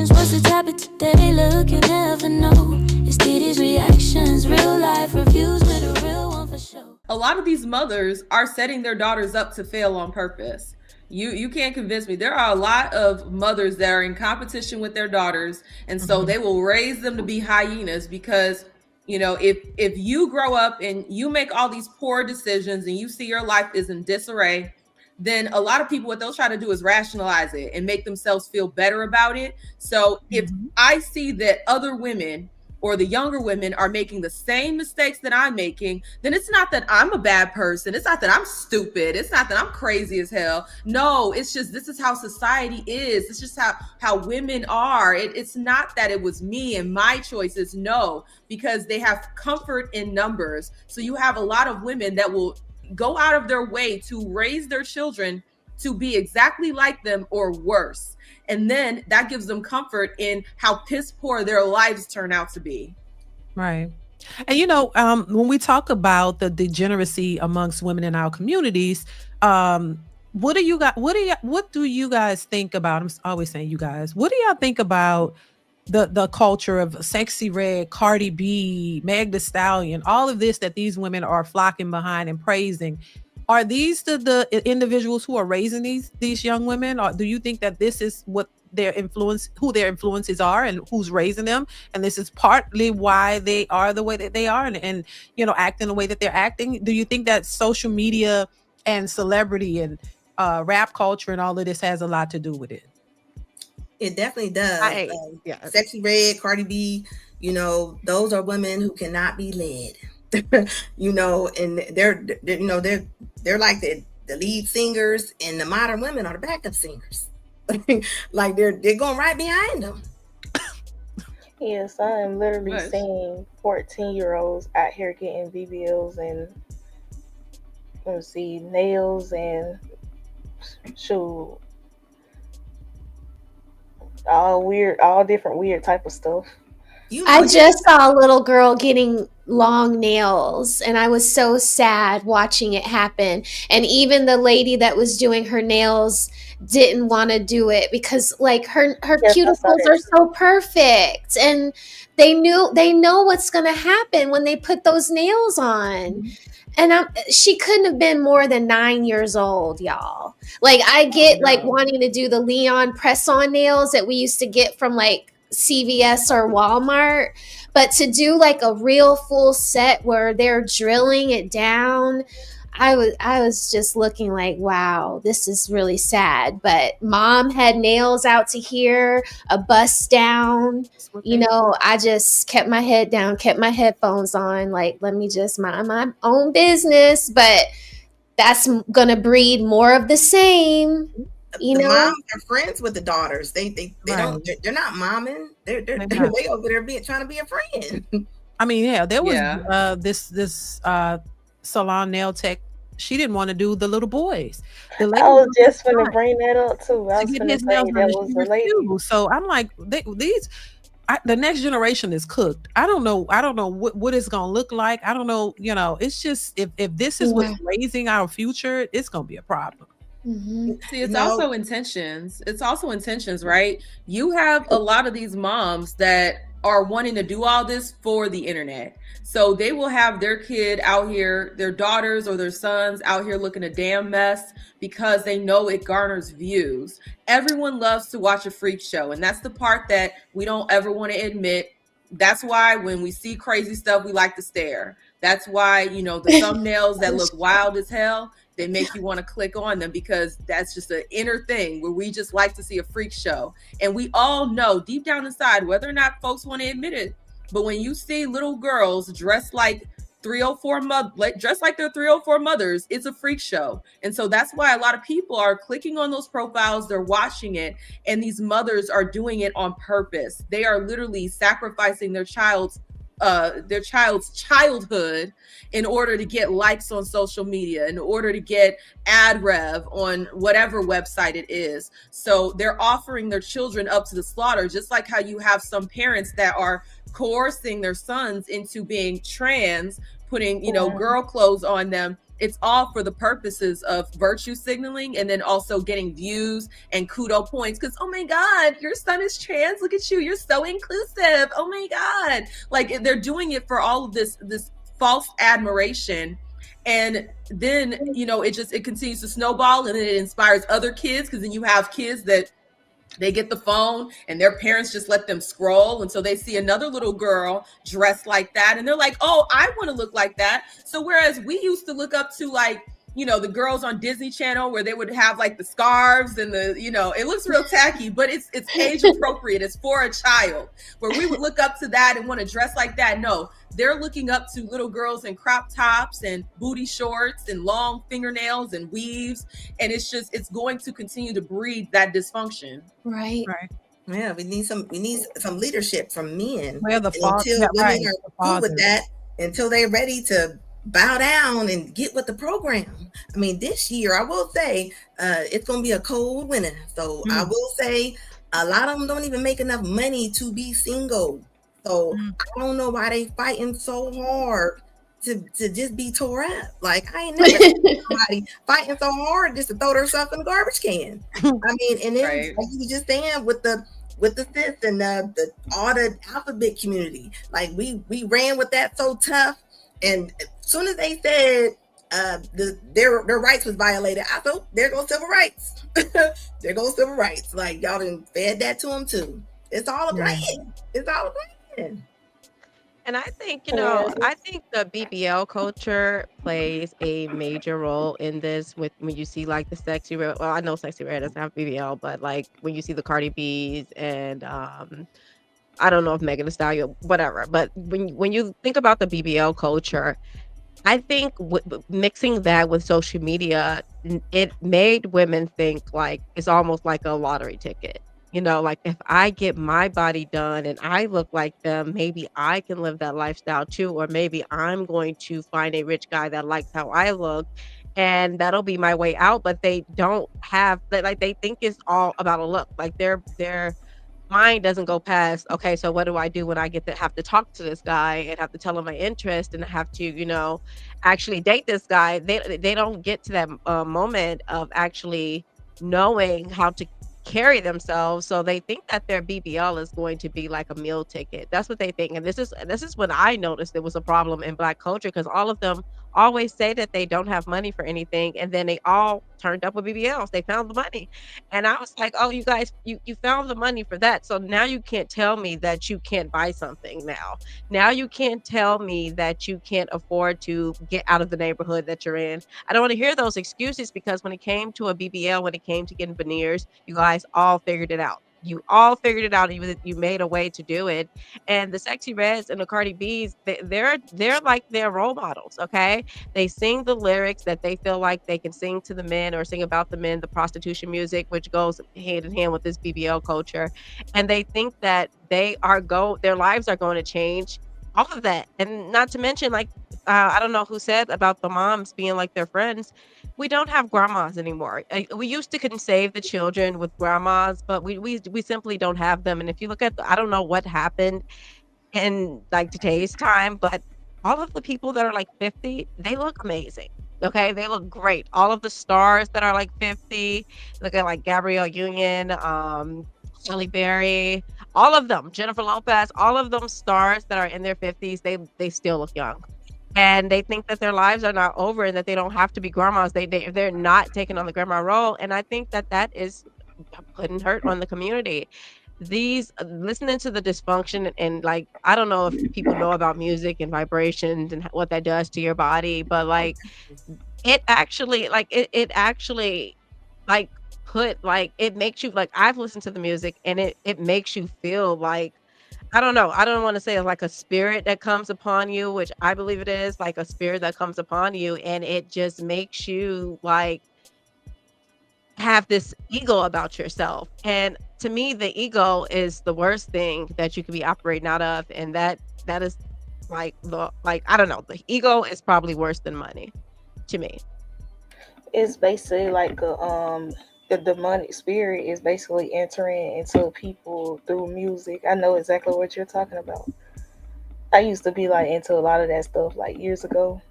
challenge? What's the topic today? Look, you never know. It's DeeDeesReactions, real life reviews with a real one for sure. A lot of these mothers are setting their daughters up to fail on purpose. You can't convince me. There are a lot of mothers that are in competition with their daughters, and so they will raise them to be hyenas because if you grow up and you make all these poor decisions and you see your life is in disarray, then a lot of people, what they'll try to do is rationalize it and make themselves feel better about it. So if I see that other women or the younger women are making the same mistakes that I'm making, then it's not that I'm a bad person. It's not that I'm stupid. It's not that I'm crazy as hell. No, it's just this is how society is. It's just how women are. It's not that it was me and my choices. No, because they have comfort in numbers. So you have a lot of women that will go out of their way to raise their children to be exactly like them or worse. And then that gives them comfort in how piss poor their lives turn out to be. Right. And when we talk about the degeneracy amongst women in our communities, what do you guys think about? I'm always saying you guys. What do y'all think about the culture of Sexy Red, Cardi B, Meg Thee Stallion, all of this that these women are flocking behind and praising? Are these the individuals who are raising these young women? Or do you think that this is what who their influences are and who's raising them? And this is partly why they are the way that they are and acting the way that they're acting. Do you think that social media and celebrity and rap culture and all of this has a lot to do with it? It definitely does. Sexy Red, Cardi B, those are women who cannot be led. And they're like the lead singers, and the modern women are the backup singers. Like they're going right behind them. Yes, I am literally seeing 14-year-olds out here getting BBLs and nails and all different weird type of stuff. I just saw a little girl getting long nails, and I was so sad watching it happen. And even the lady that was doing her nails didn't want to do it because her cuticles are so perfect, and they know what's going to happen when they put those nails on. And she couldn't have been more than 9 years old, y'all. I get wanting to do the Leon press-on nails that we used to get from CVS or Walmart, but to do a real full set where they're drilling it down, I was just looking wow, this is really sad. But mom had nails out to here, a bust down. I just kept my head down, kept my headphones on, let me just mind my own business. But that's gonna breed more of the same. The moms are friends with the daughters. They're not momming. They're over there trying to be a friend. I mean, there was this salon nail tech. She didn't want to do the little boys. I was just going to bring that up too. I was going to say that was related. So I'm like, the next generation is cooked. I don't know what it's going to look like. I don't know. It's just if this is what's raising our future, it's going to be a problem. See, it's also intentions. It's also intentions, right? You have a lot of these moms that are wanting to do all this for the internet. So they will have their kid out here, their daughters or their sons out here looking a damn mess because they know it garners views. Everyone loves to watch a freak show, and that's the part that we don't ever want to admit. That's why when we see crazy stuff, we like to stare. That's why, the thumbnails that look wild as hell, they make you want to click on them because that's just an inner thing where we just like to see a freak show. And we all know deep down inside, whether or not folks want to admit it, but when you see little girls dressed like 304 dressed like their 304 mothers, it's a freak show. And so that's why a lot of people are clicking on those profiles, they're watching it, and these mothers are doing it on purpose. They are literally sacrificing their child's childhood in order to get likes on social media, in order to get ad rev on whatever website it is. So they're offering their children up to the slaughter, just like how you have some parents that are coercing their sons into being trans, putting, girl clothes on them it's all for the purposes of virtue signaling, and then also getting views and kudo points, because oh my god, your son is trans, look at you, you're so inclusive, oh my god. Like, they're doing it for all of this false admiration. And then, you know, it continues to snowball, and then it inspires other kids, because then you have kids that they get the phone and their parents just let them scroll, and so they see another little girl dressed like that, and they're like, oh, I want to look like that. So whereas we used to look up to, like, you know, the girls on Disney Channel where they would have like the scarves and the, you know, it looks real tacky, but it's age appropriate, it's for a child, where we would look up to that and want to dress like that. No, they're looking up to little girls in crop tops and booty shorts and long fingernails and weaves, and it's going to continue to breed that dysfunction. Right. Yeah, we need some leadership from men. Where the until women are good with that, until they're ready to bow down and get with the program. I mean, this year I will say it's gonna be a cold winter. So I will say a lot of them don't even make enough money to be single. So I don't know why they fighting so hard to just be tore up. Like, I ain't never seen somebody fighting so hard just to throw themselves in the garbage can. I mean, and then like you were just saying with the sis and the all the alphabet community, like we ran with that so tough, and as soon as they said their rights was violated, I thought, there goes civil rights. There goes civil rights. Like, y'all done fed that to them too. It's all a plan. It's all a plan. And I think, you know, I think the BBL culture plays a major role in this, with when you see like the Sexy Red. Well, I know Sexy Red doesn't have BBL, but like when you see the Cardi B's and I don't know if Megan Thee Stallion, whatever. But when you think about the BBL culture, I think mixing that with social media, it made women think like it's almost like a lottery ticket. You know, like, if I get my body done and I look like them, maybe I can live that lifestyle too. Or maybe I'm going to find a rich guy that likes how I look, and that'll be my way out. But they don't have that, like, they think it's all about a look. Like, their mind doesn't go past, okay, so what do I do when I have to talk to this guy and have to tell him my interest and have to, you know, actually date this guy. They don't get to that moment of actually knowing how to carry themselves. So they think that their BBL is going to be like a meal ticket. That's what they think. And this is when I noticed there was a problem in Black culture, because all of them always say that they don't have money for anything, and then they all turned up with BBLs. They found the money. And I was like, oh, you guys, you found the money for that. So now you can't tell me that you can't buy something now. Now you can't tell me that you can't afford to get out of the neighborhood that you're in. I don't want to hear those excuses, because when it came to a BBL, when it came to getting veneers, you guys all figured it out. You all figured it out. You made a way to do it. And the Sexy Reds and the Cardi B's, they're like their role models. Okay, they sing the lyrics that they feel like they can sing to the men, or sing about the men, the prostitution music, which goes hand in hand with this BBL culture. And they think that their lives are going to change. All of that. And not to mention, like, I don't know who said about the moms being like their friends. We don't have grandmas anymore. We used to couldn't save the children with grandmas, but we simply don't have them. And if you look at, I don't know what happened in like today's time, but all of the people that are like 50, they look amazing. Okay, they look great. All of the stars that are like 50, look at like Gabrielle Union, Halle Berry, all of them, Jennifer Lopez, all of them stars that are in their 50s, they still look young. And they think that their lives are not over, and that they don't have to be grandmas. They're not taking on the grandma role. And I think that is putting hurt on the community. Listening to the dysfunction, and like, I don't know if people know about music and vibrations and what that does to your body, but like, it actually like it makes you, like, I've listened to the music, and it makes you feel like, I don't know. I don't want to say it's like a spirit that comes upon you, which I believe it is, like a spirit that comes upon you, and it just makes you like have this ego about yourself. And to me, the ego is the worst thing that you could be operating out of, and that is like I don't know. The ego is probably worse than money to me. It's basically like the demonic spirit is basically entering into people through music. I know exactly what you're talking about. I used to be like into a lot of that stuff like years ago.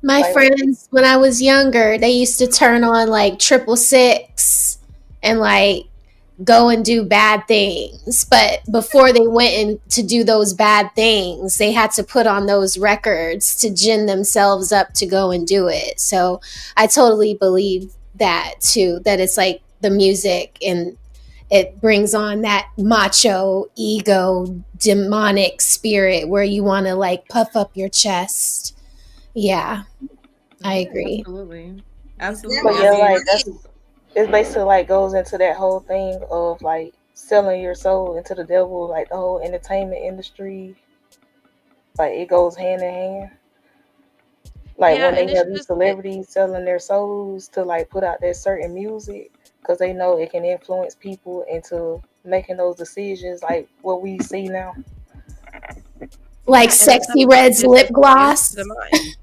My Like friends, when I was younger, they used to turn on like 666 and like go and do bad things. But before they went in to do those bad things, they had to put on those records to gin themselves up to go and do it. So I totally believe that too, that it's like the music and it brings on that macho ego demonic spirit where you want to like puff up your chest. Yeah, I agree. Absolutely. but Absolutely. I yeah, mean, like that's it basically like goes into that whole thing of like selling your soul into the devil, like the whole entertainment industry. Like it goes hand in hand. Like Yeah, when and they it's have these just it, celebrities selling their souls to like put out that certain music because they know it can influence people into making those decisions, like what we see now. Like and the stuff Sexy that Red's just lip influences gloss. the mind.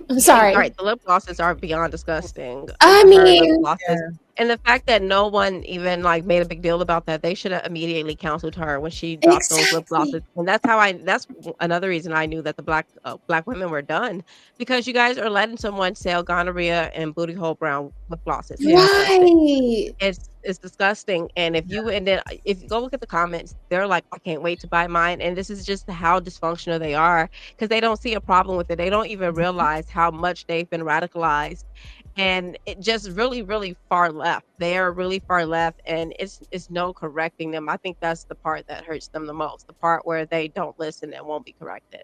I'm And sorry. right, the lip glosses are beyond disgusting. I Her lip mean, glosses, yeah. and the fact that no one even like made a big deal about that, they should have immediately counseled her when she dropped those lip glosses. exactly. And that's another reason I knew that the black women were done because you guys are letting someone sell gonorrhea and booty hole brown lip glosses. It's Yeah. disgusting. Right. It's disgusting, and if you go look at the comments, they're like, "I can't wait to buy mine," and this is just how dysfunctional they are because they don't see a problem with it. They don't even realize how much they've been radicalized, and it just really, really far left. They are really far left, and it's no correcting them. I think that's the part that hurts them the most, the part where they don't listen and won't be corrected.